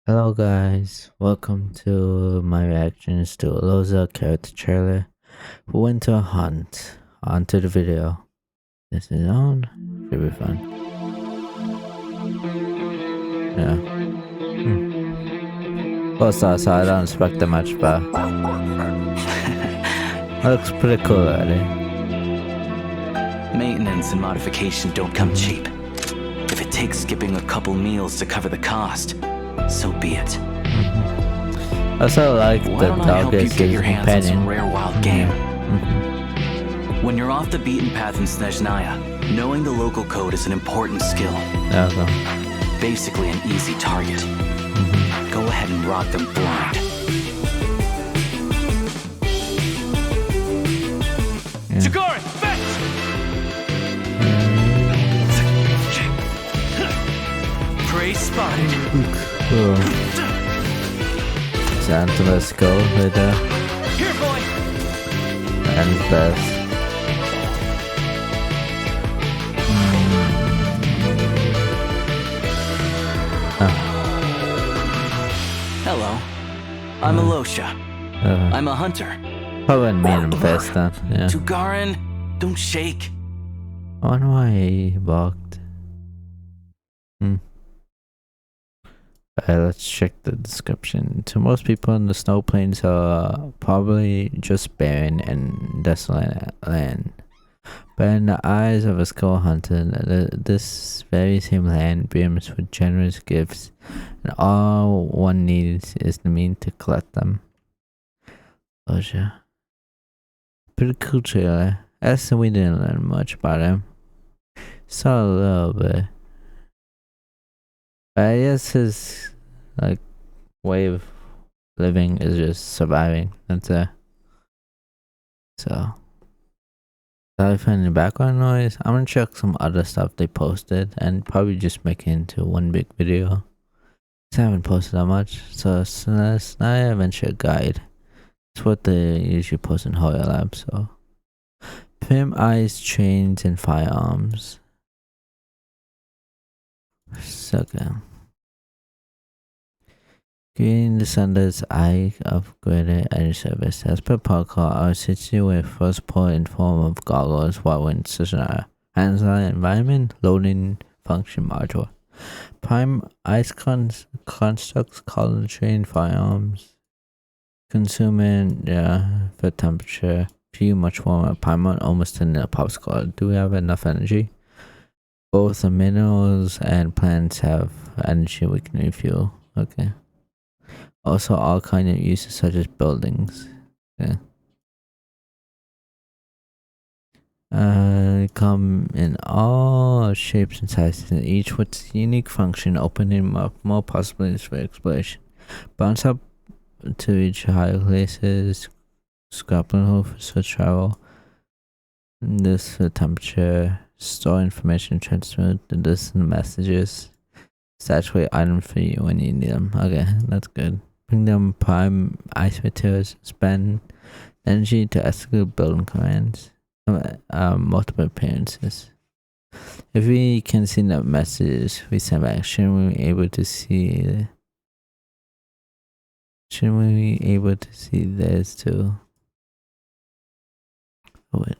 Hello guys, welcome to my reactions to Alyosha character trailer Winter Hunt. On to the video. This is on. Should be fun. Yeah. First off, so I don't expect that much, but it looks pretty cool already. Maintenance and modification don't come cheap. If it takes skipping a couple meals to cover the cost, so be it. I also like Why the don't I dog help you is get his your hands on some companion. rare wild game? When you're off the beaten path in Snezhnaya, knowing the local code is an important skill. There we go. Basically an easy target. Go ahead and rock them blind. Jagarin, fetch! Prey spotted. Cool. Santa, let's go with the Here, boy! and best. Hello. I'm Alyosha. I'm a hunter. Probably me and best then. Yeah. Jagarin, don't shake. I wonder why he balked. Let's check the description. To most people, the snow plains are probably just barren and desolate land. But in the eyes of a skilled hunter, this very same land brims with generous gifts, and all one needs is the means to collect them. Alyosha. Pretty cool trailer. As we didn't learn much about him. Saw a little bit. But I guess his like way of living is just surviving. That's it. So I find the background noise. I'm gonna check some other stuff they posted and probably just make it into one big video. I haven't posted that much. So Snezhnaya Adventure Guide. It's what they usually post in Hoyolab. So Prima eyes, chains, and firearms. Okay. Green Descendants I upgraded energy service. As per protocol, our city with first port in form of goggles while in Snezhnaya. Hands-on environment, loading function module. Prime ice constructs, color chain, firearms. Consuming, yeah, for temperature. Few much warmer. Prime almost in a popsicle. Do we have enough energy? Both the minerals and plants have energy we can refuel. Okay. Also, all kind of uses such as buildings. Yeah. Come in all shapes and sizes, each with its unique function, opening up more possibilities for exploration. Bounce up to reach higher places, scrapping hole for travel. This for temperature, store information, transmit the distant messages, saturate items for you when you need them. Okay, that's good. Bring them prime ice materials, spend energy to execute building commands. Multiple appearances. If we can see the messages we send back, shouldn't we be able to see? Shouldn't we be able to see this too? Oh, wait.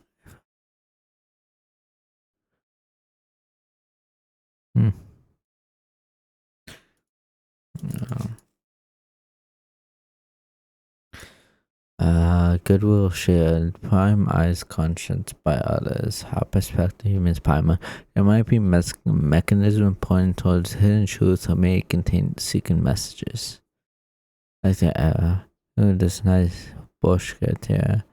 Goodwill shared, prime eyes conscience by others. How perspective humans Prima. There might be mechanism pointing towards hidden truths or may contain secret messages. Like the error. Ooh, this nice bullshit here.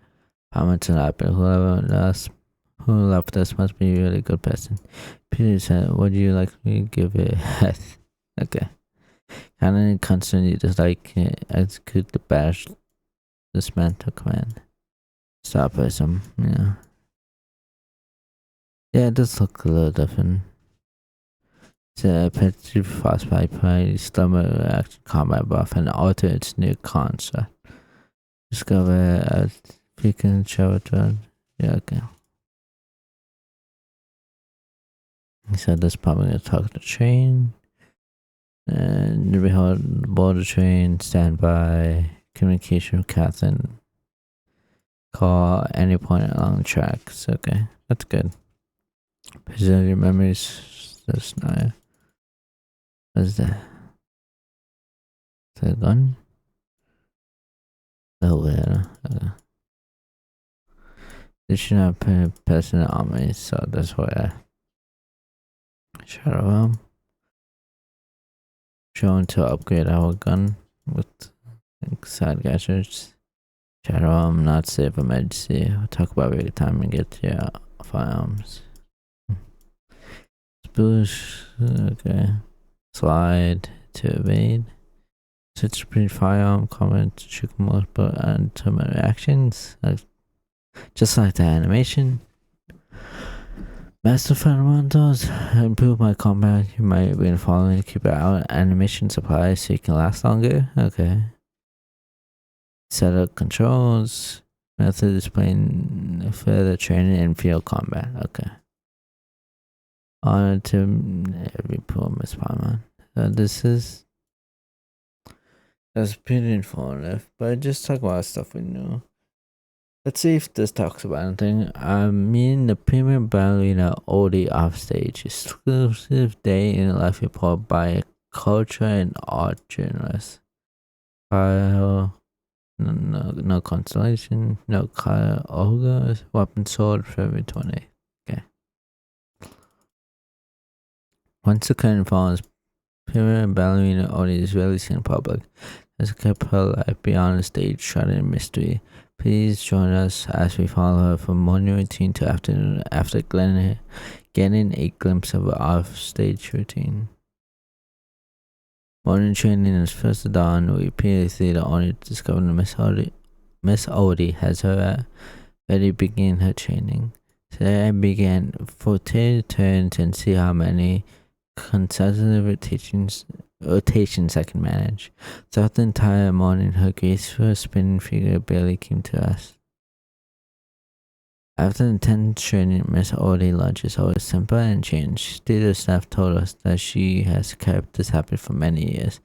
Prima to happen. Who left us must be a really good person. Peter said, would you like me to give it a head? Okay. Canon constantly just like execute the bash. This man took command. Stop by some, yeah. Yeah, it does look a little different. It's a penetrative frostbite play, stomach reaction combat buff, and alter its new construct. Discover a freaking children. Yeah, okay. He said this probably gonna talk to train. And behold, board the train, stand by, communication with Catherine, call any point along the tracks. Okay, that's good. Preserve your memories. Snezhnaya. What's that? Is that a gun? Oh, yeah. They should not put personal army, so that's why I Shadow shown to upgrade our gun with side gadgets. Shadow not safe emergency. We'll talk about every time we get to firearms. Spoosh, okay. Slide to evade. Switch speed firearm, comment, trick multiple and terminal reactions. Just like the animation. Master fundamentals. Improve my combat. You might be following to keep out animation supplies so you can last longer. Okay. Set up controls. Method displaying further training in field combat. Okay. On to every poor Miss Prima. That's pretty informative, but just talk about stuff we know. Let's see if this talks about anything. Me and the Prima Ballerina Odette Offstage exclusive day in life report by culture and art journalist. Kyle, no constellation, no Kyle Olga, weapon sword, February 20. Okay. Once the curtain falls, Prima Ballerina Odette is released in public. As a kept her life beyond the stage, shrouded in mystery. Please join us as we follow her from morning routine to afternoon after getting a glimpse of her off-stage routine. Morning training is first dawn. We repeatedly the only to discover that Miss Odette has already begun her training. Today I began 40 turns and see how many consecutive rotations I can manage. Throughout the entire morning, her graceful spinning figure barely came to us. After intense training, Miss Odette lunch is always simple and changed. Theater staff told us that she has kept this habit for many years.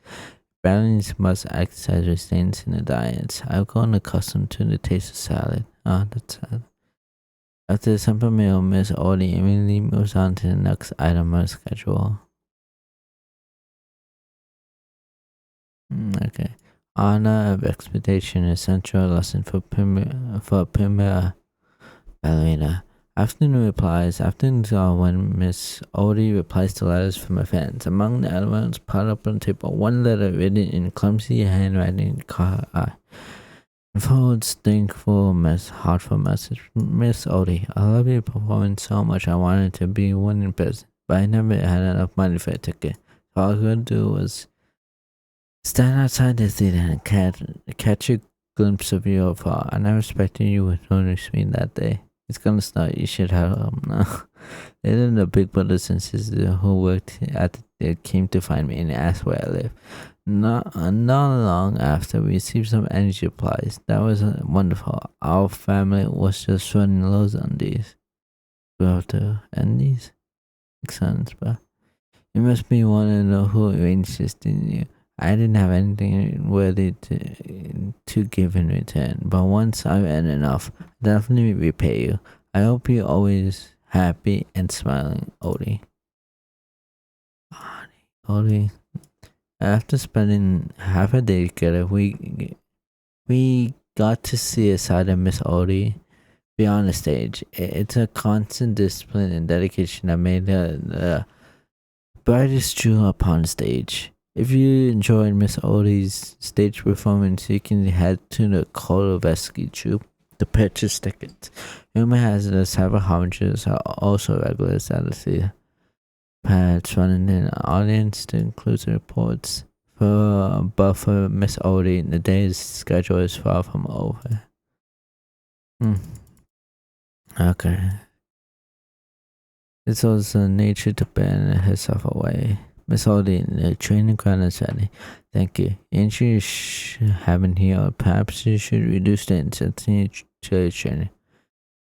Ballerinas must exercise restraints in their diets. I've grown accustomed to the taste of salad. Oh, that's sad. After the simple meal, Miss Odette immediately moves on to the next item on the schedule. Okay. Honor of expectation is central lesson for Prima Ballerina. Afternoon replies. Afternoons are when Miss Odette replies to letters from her fans. Among the elements piled up on the table, one letter written in clumsy handwriting caught eye. Folds thankful heartful message. Miss Odette, I love your performance so much. I wanted to be one in person, but I never had enough money for a ticket. So all I could do was stand outside the theater and catch a glimpse of you afar. I never expected you would notice me that day. It's gonna start. You should have now. Then the big brothers and sisters who worked at the theater came to find me and asked where I live. Not long after, we received some energy replies. That was wonderful. Our family was just running low on these. We have to end these? Makes sense, but you must be wanting to know who arranged this, didn't you? I didn't have anything worthy to give in return, but once I've earned enough, I'll definitely repay you. I hope you're always happy and smiling, Odette. Odette. After spending half a day together, we got to see a side of Miss Odette beyond the stage. It's a constant discipline and dedication that made her the brightest jewel upon the stage. If you enjoyed Miss Odette's stage performance, you can head to the Kolovetsky troupe to purchase tickets. Rumor has it that several homages are also regulars at the theater. Perhaps running an audience to include reports but for Miss Odette, the day's schedule is far from over. Okay. It's also nature to burn herself away. Miss Odette, the training ground is ready. Thank you. Ain't you haven't healed? Perhaps you should reduce the intensity to training.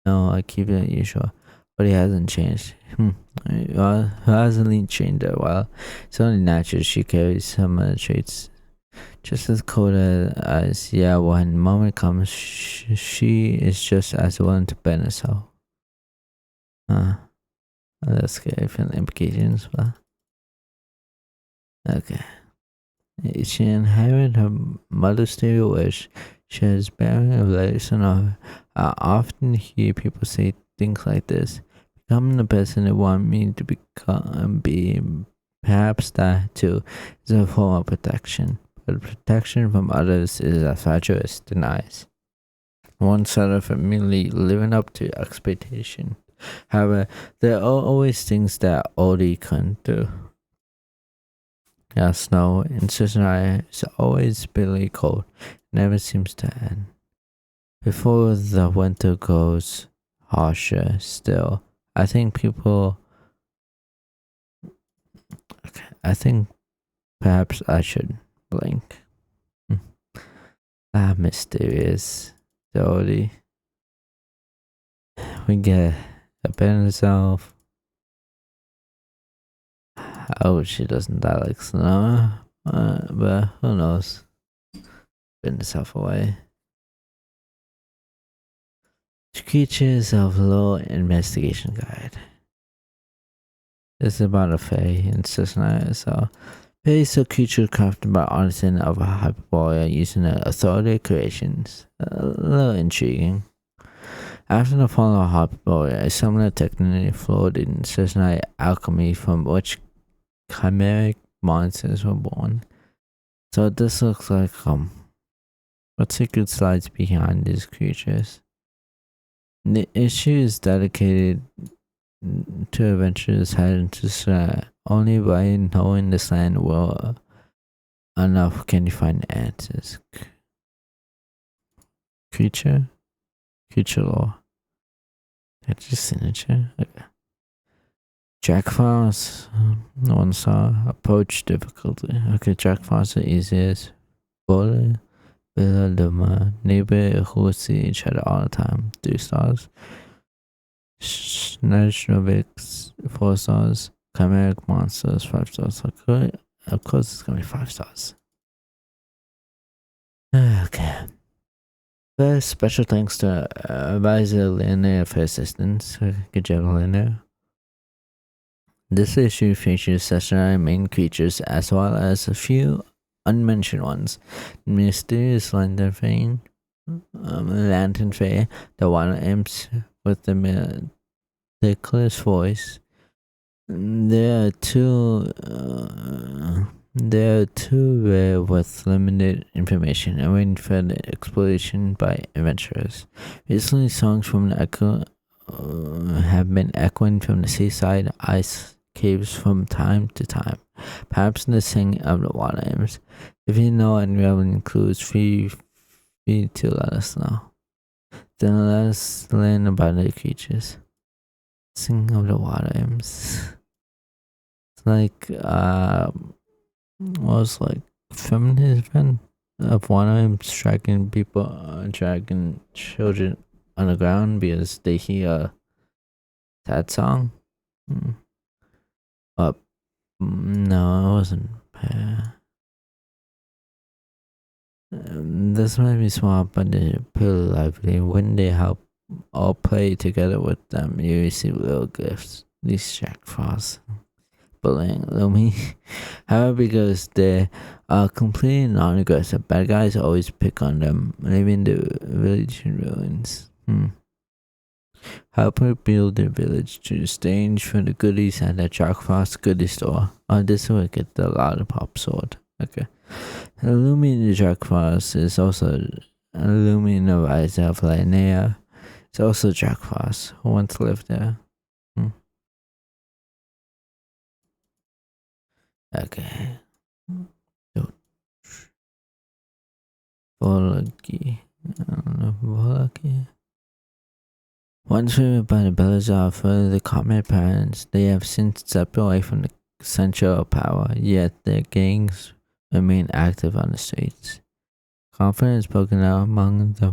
No, I keep it usual. but he hasn't changed. Well, he hasn't changed that well. It's only natural she carries some of the traits just as cold as when moment comes, she is just as willing to bend herself. That's scary for the implications, but okay. She inherited her mother's stereo wish. She has bearing of letters and all. I often hear people say things like this. Becoming the person they want me to be perhaps that too is a form of protection. But protection from others is as fragile as denies. One side of it merely living up to expectation. However, there are always things that Odie couldn't do. Snow in Snezhnaya is always bitterly cold, never seems to end. Before the winter goes harsher still, I think perhaps I should blink. Mysterious Odie. We get a bit of herself. I hope she doesn't die like Snow, but who knows? Bend herself away. Creatures of Law Investigation Guide. This is about a Fae in Snezhnaya. So, Fae is a creature crafted by artisan of Hyperborea using the authority creations. A little intriguing. After the fall of Hyperborea, a similar technique flowed in Snezhnaya alchemy from which chimeric monsters were born. So this looks like what secret lies behind these creatures. The issue is dedicated to adventurers heading into Snezhnaya. Only by knowing this land well enough can you find answers. Creature law. That's your signature. Okay. Jack Faes. No one saw. Approach difficulty. Okay, Jack Faes the easiest. Bowler. Villa Duma. Neighbor who see each other all the time. 3 stars. Snezhnaya 4 stars. Chimeric monsters 5 stars. Okay. Of course it's gonna be 5 stars. Okay. First, special thanks to advisor Lena for assistance. Good job, Lena. This issue features Snezhnaya main creatures as well as a few unmentioned ones. Mysterious Lantern Fae, the one imps with the meticulous voice. There are two rare with limited information and waiting for the exploration by adventurers. Recently, songs from the echo have been echoing from the seaside ice caves from time to time, perhaps in the singing of the water nymphs. If you know any relevant clues, feel free to let us know. Then let us learn about the creatures. Singing of the water nymphs. It's like was like feminism of one of them striking people, dragging children on the ground because they hear a sad song. No, it wasn't. This might be small, but they're pretty lively. When they help all play together with them, you receive little gifts. These Jack Frost bullying Lumi. However, because they are completely non-aggressive, bad guys always pick on them, leaving the village in ruins. Help her build their village to exchange for the goodies at the Jack Frost goodie store. This will get the lollipop sword. Okay. Lumi the Jack Frost is also Lumi the Rise of Linnea. It's also Jack Frost who wants to live there. Okay. Volaki. I don't know. Volaki. Once driven by the Belazar for the common parents, they have since stepped away from the central power, yet their gangs remain active on the streets. Confidence broken out among the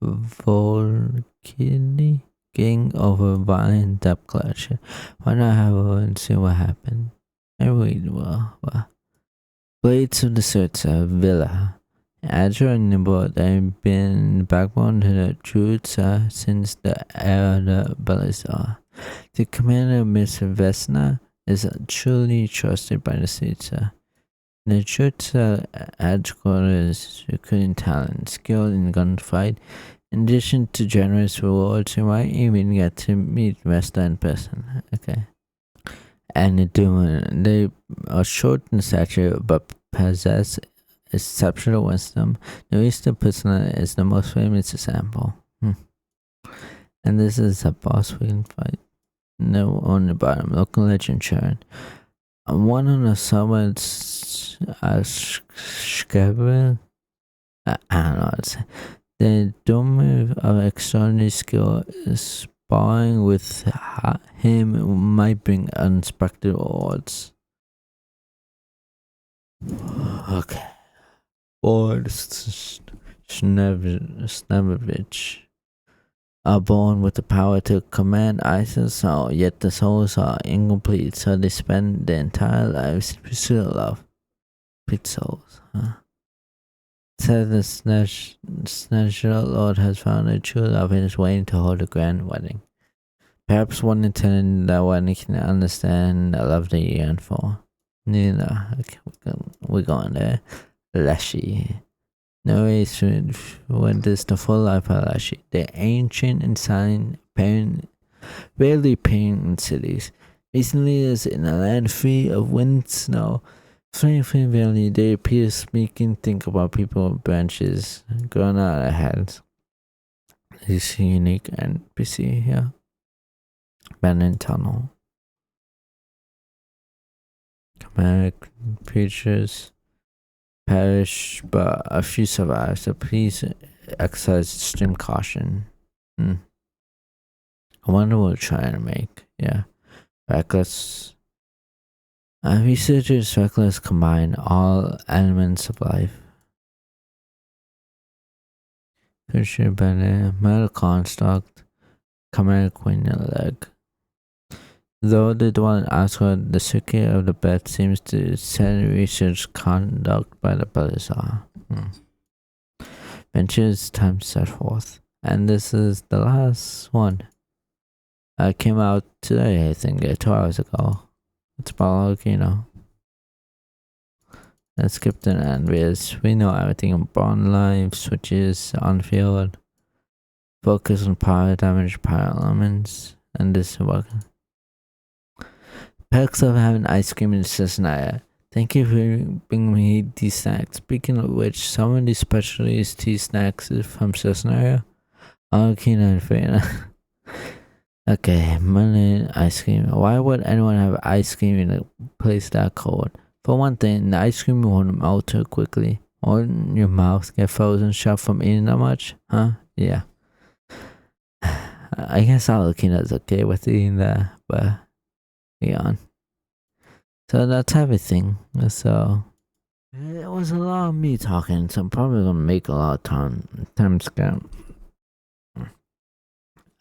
Volkini getting over violent debt collection. Why not have a and see what happened? Maybe we will. Blades of the Surta Villa. Agile and nimble, they've been the backbone to the troops since the era of the Ballerina. The commander, Miss Vesna, is truly trusted by the Surta. The troops are headquarters, recruiting talent, skilled in gunfight. In addition to generous rewards, you might even get to meet Vesna in person. Okay. And they are short in stature but possess exceptional wisdom. The Eastern Prisoner is the most famous example. And this is a boss we can fight. No, on the bottom, local legend chart. One on the summit, Shkabel. I don't know what to say. The Dome of extraordinary skill is sparring with him might bring unexpected odds. Okay. Or Snevich are born with the power to command ISIS, yet the souls are incomplete, so they spend their entire lives in pursuit of love. Pit souls, huh? Said the Snezhnaya Lord has found a true love and is waiting to hold a grand wedding. Perhaps one intended that wedding can understand the love they yearn for. Okay, we're going there. Lashi. Narration when this the full life of Lashi. The ancient and silent, rarely painted cities. Recently, is in a land free of wind, snow. Free valley, they appear speaking, think about people, branches, growing out of their heads. This is unique NPC here. Abandoned tunnel. Chimeric creatures perish, but a few survive, so please exercise extreme caution. I wonder what we're trying to make. Yeah. Reckless. Researchers reckless combine all elements of life. Creature better, metal construct, chimeric wing leg. Though they dwell in Asgard, the circuit of the bed seems to send research conduct by the Ballerina. Ventures time set forth. And this is the last one. Came out today, I think, 2 hours ago. It's Arlecchino. Let's skip the end because we know everything on bond life, switches, on field, focus on power damage, power elements, and this work. Perks of having ice cream in Snezhnaya. Thank you for bringing me these snacks. Speaking of which, some of these specialties tea snacks is from Snezhnaya. Arlecchino and Prima. Okay, money ice cream. Why would anyone have ice cream in a place that cold? For one thing, the ice cream won't melt too quickly. Won't your mouth get frozen shut from eating that much? Huh? Yeah. I guess Arlecchino's okay with eating that, but beyond. So that's everything. So it was a lot of me talking, so I'm probably gonna make a lot of time skip.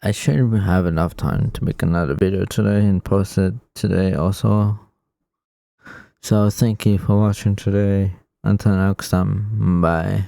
I should have enough time to make another video today and post it today also. So thank you for watching today. Until next time, bye.